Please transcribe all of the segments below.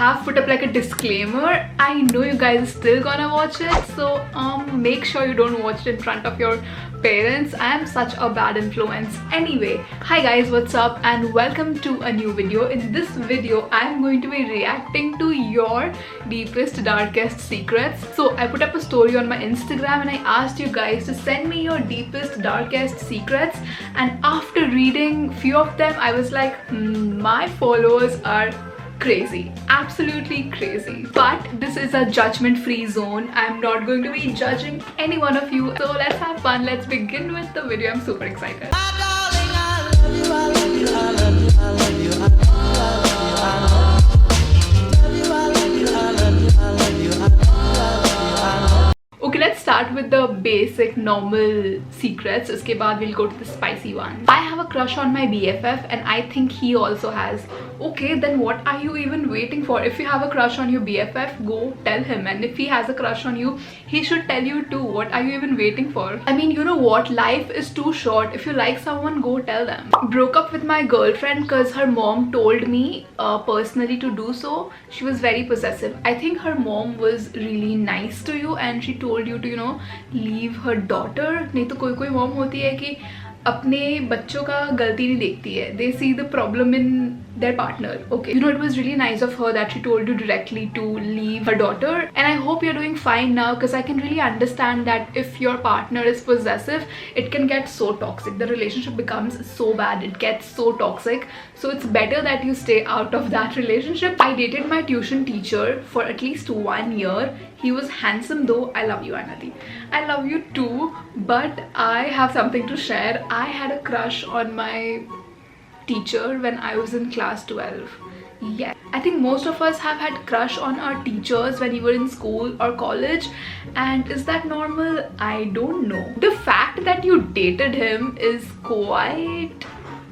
have put up like a disclaimer. I know you guys are still gonna watch it, so make sure you don't watch it in front of your parents. I am such a bad influence. Anyway, hi guys, what's up and welcome to a new video. In this video I am going to be reacting to your deepest darkest secrets. So I put up a story on my Instagram and I asked you guys to send me your deepest darkest secrets, and after reading few of them I was like, my followers are crazy, absolutely crazy. But this is a judgment free zone. I'm not going to be judging any one of you, so let's have fun. Let's begin with the video. I'm super excited. Okay, let's start with the basic normal secrets. Uske baad we'll go to the spicy one. I have a crush on my BFF and I think he also has. Okay, then what are you even waiting for? If you have a crush on your BFF, go tell him, and if he has a crush on you, he should tell you too. What are you even waiting for? I mean, you know what, life is too short. If you like someone, go tell them. Broke up with my girlfriend because her mom told me personally to do so. She was very possessive. I think her mom was really nice to you and she told you to, you know, leave her daughter. नहीं तो कोई mom होती है कि अपने बच्चों का गलती नहीं देखती है. They see the problem in their partner. Okay, you know, it was really nice of her that she told you directly to leave her daughter, and I hope you're doing fine now, because I can really understand that if your partner is possessive, it can get so toxic. The relationship becomes so bad, it gets so toxic. So it's better that you stay out of that relationship. I dated my tuition teacher for at least 1 year. He was handsome though. I love you, Anadi. I love you too, but I have something to share. I had a crush on my teacher when I was in class 12. Yeah, I think most of us have had crush on our teachers when we were in school or college, and is that normal? I don't know. The fact that you dated him is quite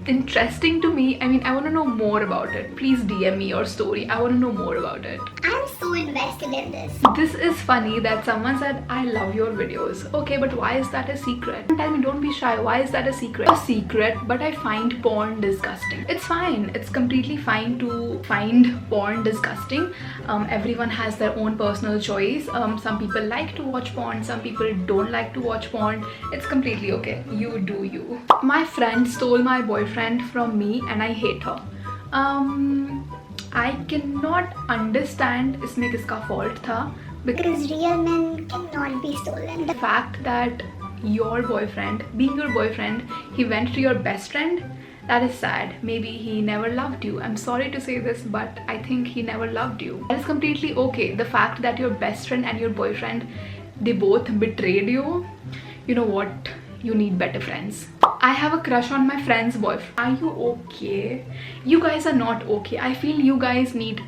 interesting to me. I mean, I want to know more about it. Please DM me your story. I want to know more about it. I'm so invested in this. This is funny that someone said, I love your videos. Okay, but why is that a secret? Tell me, don't be shy. Why is that a secret? A secret, but I find porn disgusting. It's fine. It's completely fine to find porn disgusting. Everyone has their own personal choice. Some people like to watch porn. Some people don't like to watch porn. It's completely okay. You do you. My friend stole my boyfriend from me and I hate her. I cannot understand इसमें किसका fault था, Because real men cannot be stolen. the fact that your boyfriend, being your boyfriend, he went to your best friend, that is sad. Maybe he never loved you. I'm sorry to say this, but I think he never loved you. That is completely okay. The fact that your best friend and your boyfriend, they both betrayed you, you know what? You need better friends. I have a crush on my friend's boyfriend. Are you okay? You guys are not okay. I feel you guys need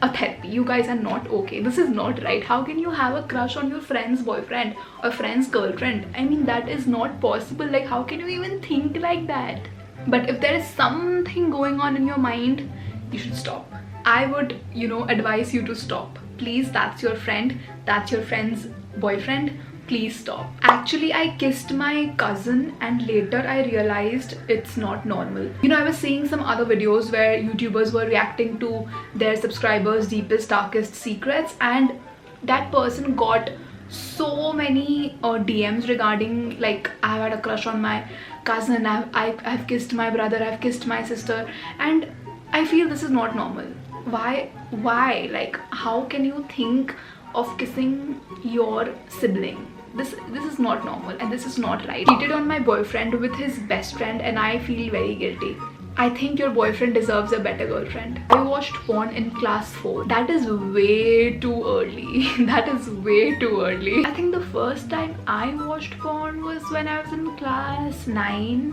a therapy. You guys are not okay. This is not right. How can you have a crush on your friend's boyfriend or friend's girlfriend? I mean, that is not possible. Like, how can you even think like that? But if there is something going on in your mind, you should stop. I would, you know, advise you to stop. Please, that's your friend. That's your friend's boyfriend. Please stop. Actually, I kissed my cousin and later I realized it's not normal. You know, I was seeing some other videos where YouTubers were reacting to their subscribers' deepest, darkest secrets, and that person got so many DMs regarding, like, I've had a crush on my cousin, I've kissed my brother, I've kissed my sister, and I feel this is not normal. Why? Like, how can you think of kissing your sibling? This is not normal and this is not right. I cheated on my boyfriend with his best friend and I feel very guilty. I think your boyfriend deserves a better girlfriend. I watched porn in class 4. That is way too early. That is way too early. I think the first time I watched porn was when I was in class 9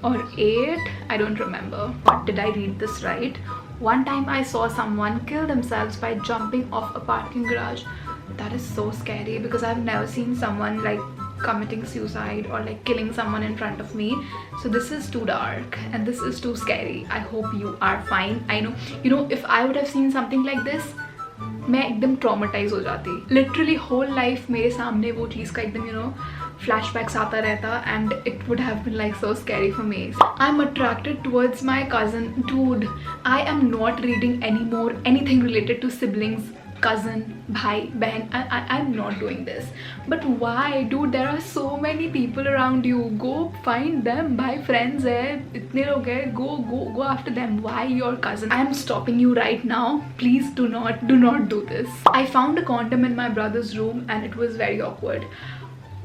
or 8. I don't remember. But did I read this right? One time I saw someone kill themselves by jumping off a parking garage. That is so scary because I've never seen someone like committing suicide or like killing someone in front of me. So this is too dark and this is too scary. I hope you are fine. I know, you know, if I would have seen something like this, मैं एकदम traumatise हो जाती. Literally whole life मेरे सामने वो चीज़ का एकदम, you know, flashbacks aata rehta, and it would have been like so scary for me. I'm attracted towards my cousin. Dude, I am not reading anymore anything related to siblings, cousin, bhai, behan. I'm not doing this. But why? Dude, there are so many people around you. Go find them. Bhai, friends hai, itne log hai. Go after them. Why your cousin? I am stopping you right now. Please do not do this. I found a condom in my brother's room and it was very awkward.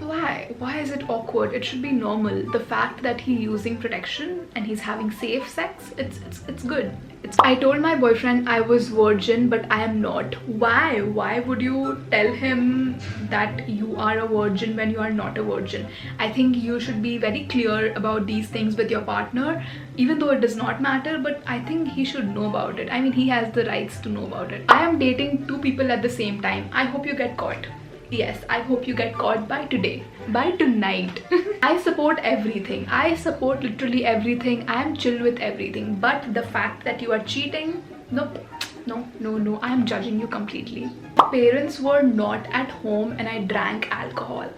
Why is it awkward? It should be normal. The fact that he's using protection and he's having safe sex, it's good. I told my boyfriend I was virgin, but I am not. Why would you tell him that you are a virgin when you are not a virgin? I think you should be very clear about these things with your partner, even though it does not matter, but I think he should know about it. I mean, he has the rights to know about it. I am dating 2 people at the same time. I hope you get caught. Yes, I hope you get caught by today, by tonight. I support everything. I support literally everything. I am chill with everything. But the fact that you are cheating, nope. No, I am judging you completely. Parents were not at home and I drank alcohol.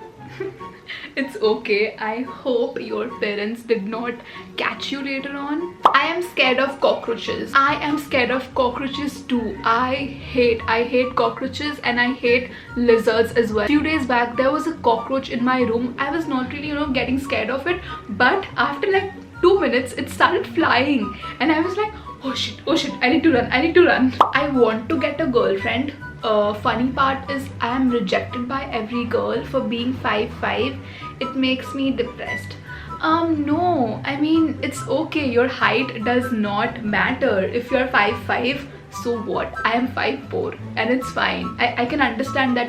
It's okay. I hope your parents did not catch you later on. I am scared of cockroaches. I am scared of cockroaches too. I hate cockroaches and I hate lizards as well. Few days back there was a cockroach in my room. I was not really getting scared of it, but after like 2 minutes it started flying and I was like, oh shit, I need to run. I want to get a girlfriend. Funny part is I am rejected by every girl for being 5'5". It makes me depressed. No, I mean, it's okay. Your height does not matter. If you're 5'5", so what? I am 5'4" and it's fine. I can understand that,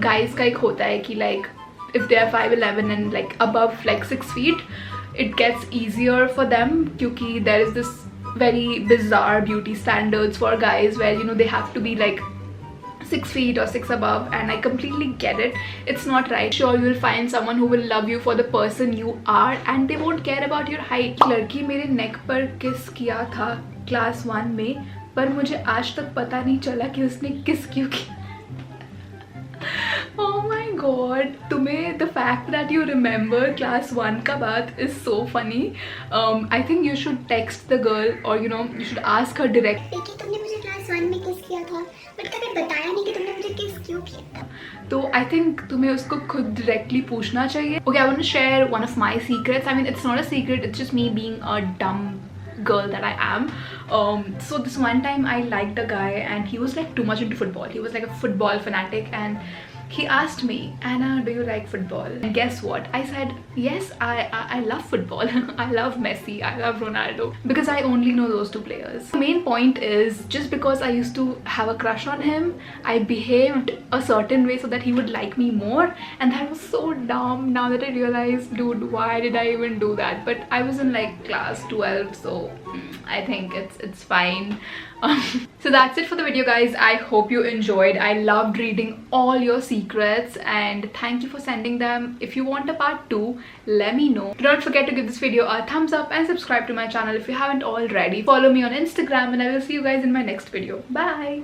guys ka ek hota hai ki like if they are 5'11" and like above like 6 feet, it gets easier for them kyunki there is this very bizarre beauty standards for guys where they have to be like 6 feet or 6 above, and I completely get it. It's not right. Sure, you will find someone who will love you for the person you are and they won't care about your height. लड़की मेरे neck पर kiss किया था class 1 में, पर मुझे आज तक पता नहीं चला कि उसने kiss क्यों किया. Oh my god, तुम्हें the fact that you remember class 1 का बात is so funny. I think you should text the girl or you should ask her direct. देखिए तुमने मुझे क्लास 1 में किस किया था, बट कभी बताया नहीं कि तुमने मुझे किस क्यों किया था. तो I think तुम्हें उसको खुद directly पूछना चाहिए. Okay, I want to share one of my secrets. I mean, it's not a secret. It's just me being a dumb girl that I am. So this one time I liked a guy and he was like too much into football. He was like a football fanatic and he asked me, Anna, do you like football? And guess what? I said, yes, I love football. I love Messi, I love Ronaldo, because I only know those 2 players. The main point is, just because I used to have a crush on him, I behaved a certain way so that he would like me more, and that was so dumb. Now that I realize, dude, why did I even do that? But I was in like class 12, so I think it's fine. So that's it for the video, guys. I hope you enjoyed. I loved reading all your secrets and thank you for sending them. If you want a part 2, let me know. Do not forget to give this video a thumbs up and subscribe to my channel if you haven't already. Follow me on Instagram and I will see you guys in my next video. Bye.